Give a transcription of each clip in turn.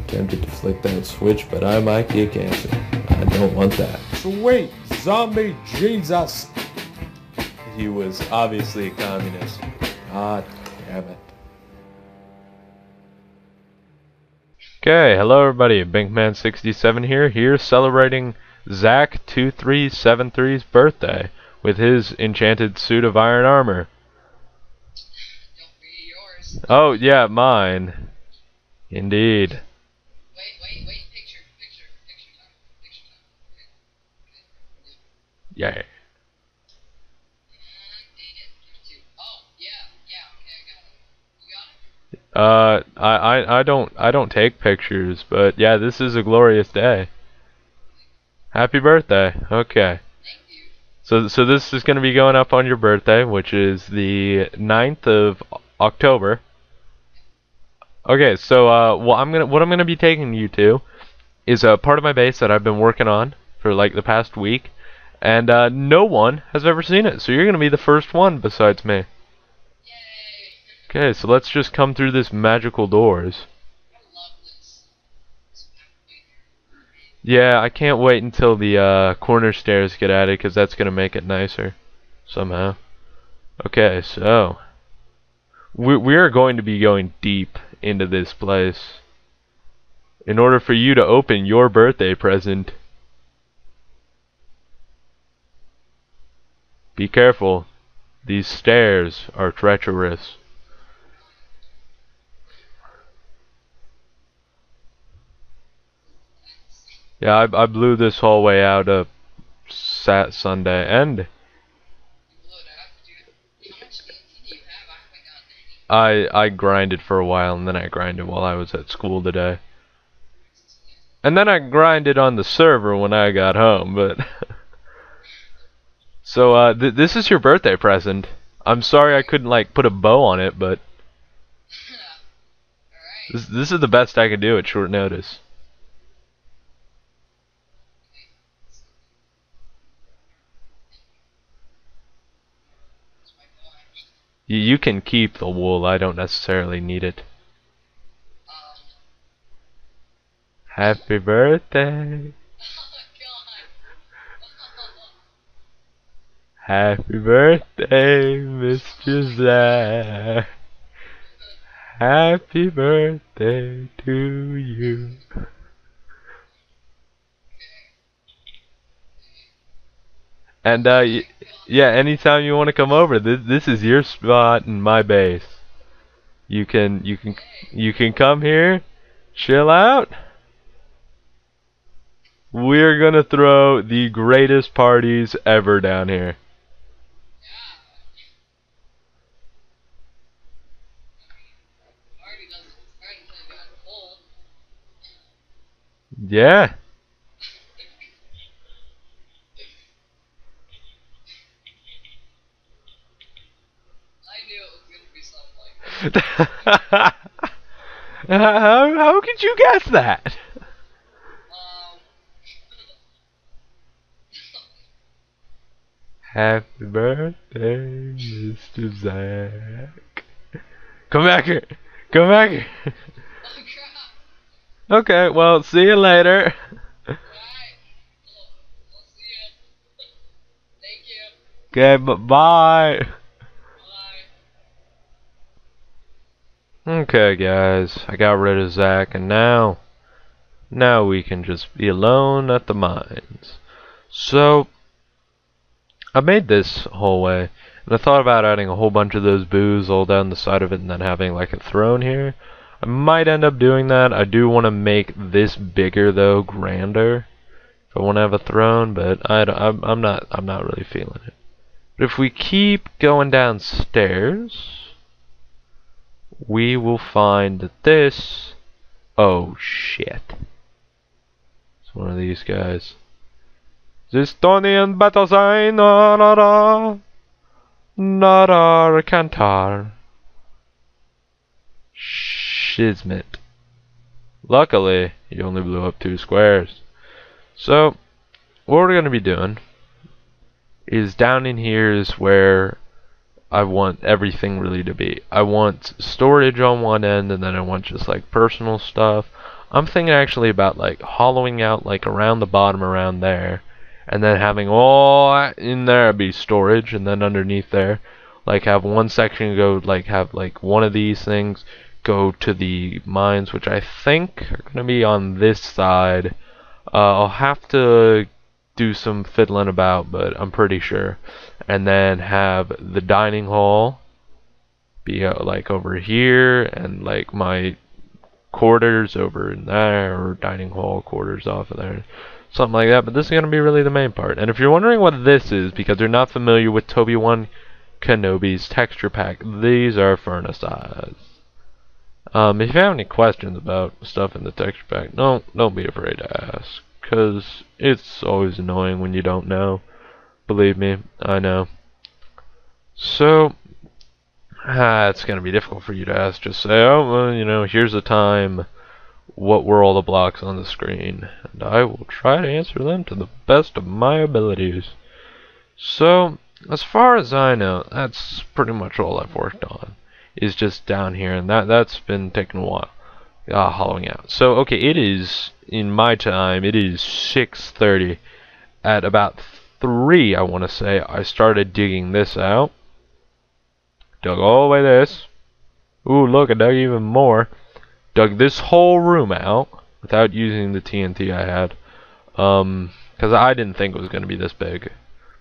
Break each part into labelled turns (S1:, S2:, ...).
S1: tempted to flick that switch, but I might get cancer. I don't want that.
S2: Sweet zombie Jesus.
S1: He was obviously a communist. God damn it. Okay, hello everybody, Bankman67 here celebrating ZACH2373's birthday with his enchanted suit of iron armor.
S3: Don't be yours.
S1: Oh, yeah, mine. Indeed.
S3: Wait, picture time.
S1: Yeah.
S3: And oh, yeah, okay, I got it. You got it?
S1: I don't take pictures, but yeah, this is a glorious day. Happy birthday. Okay.
S3: Thank you.
S1: So this is going to be going up on your birthday, which is the 9th of October. Okay, so what I'm gonna be taking you to is a part of my base that I've been working on for like the past week, and no one has ever seen it. So you're gonna be the first one besides me.
S3: Yay.
S1: Okay, so let's just come through this magical doors.
S3: I love this.
S1: Yeah, I can't wait until the corner stairs get added, because that's gonna make it nicer somehow. Okay, so we are going to be going deep into this place in order for you to open your birthday present. Be careful, these stairs are treacherous. Yeah, I blew this hallway out up Sunday, and
S3: You blew it out. How much TNT do you have? I haven't gotten any.
S1: I grinded for a while, and then I grinded while I was at school today. And then I grinded on the server when I got home, but so this is your birthday present. I'm sorry I couldn't like put a bow on it, but
S3: Alright.
S1: this is the best I could do at short notice.
S3: That's my goal, actually.
S1: You can keep the wool. I don't necessarily need it. Happy birthday.
S3: Oh god.
S1: Happy birthday, Mr. Zach. Happy birthday to you. And yeah, anytime you want to come over, this is your spot in my base. You can come here, chill out. We're gonna throw the greatest parties ever down here. Yeah.
S3: I knew it was gonna be something like that.
S1: How could you guess that? Happy birthday, Mr. Zach. Come back here. Come back here.
S3: Oh crap.
S1: Okay, well, see you later.
S3: Alright. I'll see ya. Thank you.
S1: Okay, bye.
S3: Bye.
S1: Okay, guys, I got rid of Zach, and now we can just be alone at the mines. So I made this hallway, and I thought about adding a whole bunch of those booths all down the side of it, and then having like a throne here. I might end up doing that. I do want to make this bigger, though, grander. If I want to have a throne, but I'm not really feeling it. But if we keep going downstairs, we will find that this. Oh shit! It's one of these guys. Estonian battle sign, Nara Kantar. Shizmit. Luckily, he only blew up 2 squares. So, what we're going to be doing is down in here is where I want everything really to be. I want storage on one end, and then I want just like personal stuff I'm thinking actually about like hollowing out like around the bottom around there, and then having all that in there be storage, and then underneath there, like have one section go like have like one of these things go to the mines, which I think are gonna be on this side. I'll have to do some fiddling about, but I'm pretty sure. And then have the dining hall be like over here, and like my quarters over in there, or dining hall quarters off of there, something like that. But this is going to be really the main part. And if you're wondering what this is, because you're not familiar with Toby-Wan Kenobi's texture pack, these are furnace eyes. If you have any questions about stuff in the texture pack, don't be afraid to ask, because it's always annoying when you don't know. Believe me, I know. So, it's going to be difficult for you to ask. Just say, oh, well, you know, here's the time. What were all the blocks on the screen? And I will try to answer them to the best of my abilities. So, as far as I know, that's pretty much all I've worked on. Is just down here, and that's been taking a while. Hollowing out. So, okay, it is, in my time, it is 6:30. At about 3, I want to say, I started digging this out. Dug all the way this. Ooh, look, I dug even more. Dug this whole room out without using the TNT I had. Because I didn't think it was going to be this big.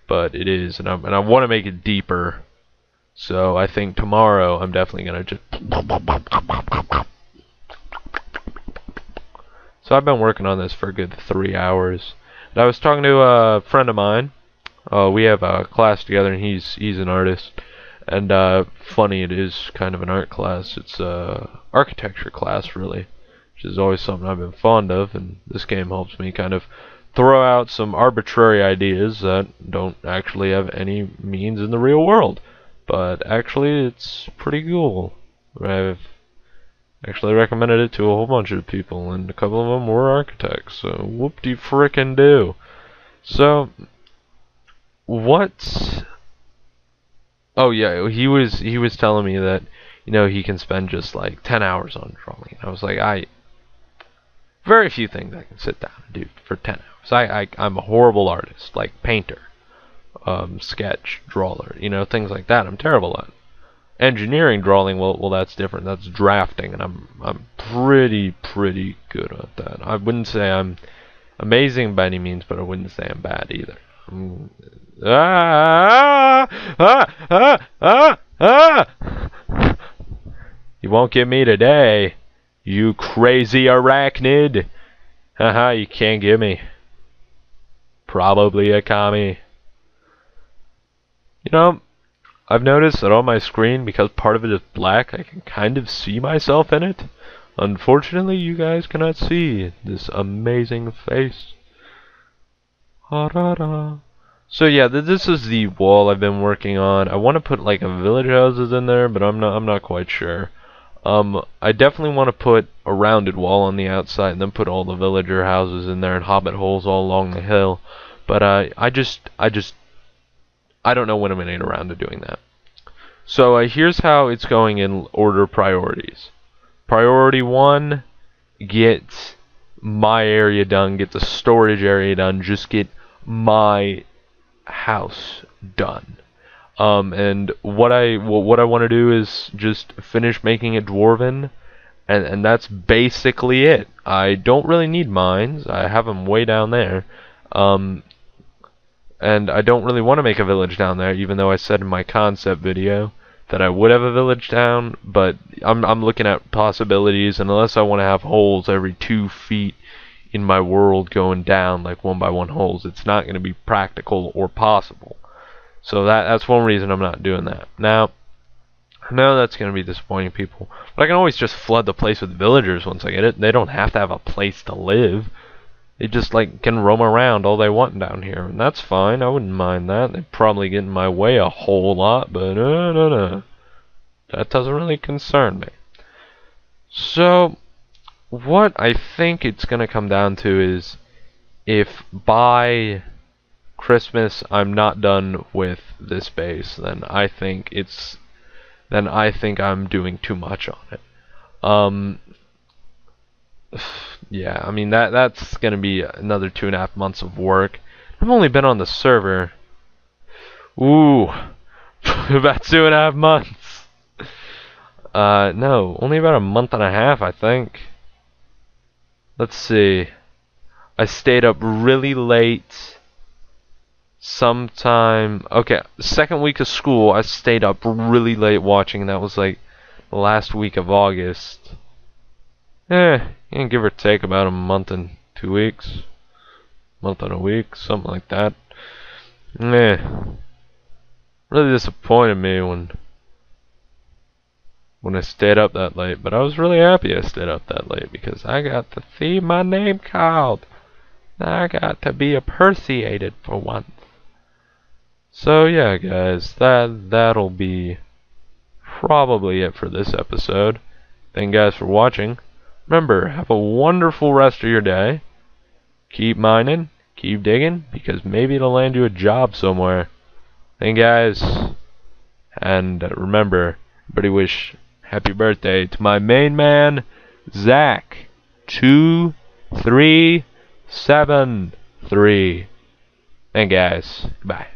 S1: But it is, and I want to make it deeper. So I think tomorrow I'm definitely going to just... So I've been working on this for a good 3 hours. And I was talking to a friend of mine. We have a class together, and he's an artist. And funny, it is kind of an art class. It's a architecture class, really, which is always something I've been fond of. And this game helps me kind of throw out some arbitrary ideas that don't actually have any means in the real world. But actually, it's pretty cool. I've actually recommended it to a whole bunch of people, and a couple of them were architects. So whoop-de-frickin'-do. So, what? Oh yeah, he was telling me that, you know, he can spend just like 10 hours on drawing. I was like, very few things I can sit down and do for 10 hours. I'm a horrible artist, like painter, sketch, drawer, you know, things like that. I'm terrible at. Engineering drawing, well, that's different. That's drafting, and I'm pretty good at that. I wouldn't say I'm amazing by any means, but I wouldn't say I'm bad either. You won't get me today, you crazy arachnid. Haha, you can't get me. Probably a commie. You know, I've noticed that on my screen, because part of it is black, I can kind of see myself in it. Unfortunately, you guys cannot see this amazing face. So yeah, this is the wall I've been working on. I want to put like a village houses in there, but I'm not quite sure. I definitely want to put a rounded wall on the outside, and then put all the villager houses in there and hobbit holes all along the hill. But I don't know when I'm going to get around to doing that. So here's how it's going in order of priorities. Priority 1, get my area done, get the storage area done, just get my house done. And what I want to do is just finish making it dwarven, and that's basically it. I don't really need mines. I have them way down there. And I don't really want to make a village down there, even though I said in my concept video that I would have a village down, but I'm looking at possibilities, and unless I want to have holes every 2 feet in my world going down, like 1x1 holes, it's not going to be practical or possible. So that's one reason I'm not doing that. Now, I know that's going to be disappointing people, but I can always just flood the place with villagers once I get it. They don't have to have a place to live. They just like can roam around all they want down here, and that's fine. I wouldn't mind that. They probably get in my way a whole lot, but no. That doesn't really concern me. So, what I think it's going to come down to is, if by Christmas I'm not done with this base, then I think I'm doing too much on it. yeah, I mean that's gonna be another 2.5 months of work. I've only been on the server, ooh, about 2.5 months. No, only about a month and a half, I think. Let's see. I stayed up really late. Sometime, okay, second week of school, I stayed up really late watching, and that was like the last week of August. Give or take about a month and 2 weeks, month and a week, something like that. Really disappointed me when I stayed up that late, but I was really happy I stayed up that late because I got to see my name called. I got to be appreciated for once. So yeah, guys, that'll be probably it for this episode. Thank you guys for watching. Remember, have a wonderful rest of your day. Keep mining, keep digging, because maybe it'll land you a job somewhere. Thank you guys, and remember, everybody wish happy birthday to my main man, ZACH2373. Thank you guys. Goodbye.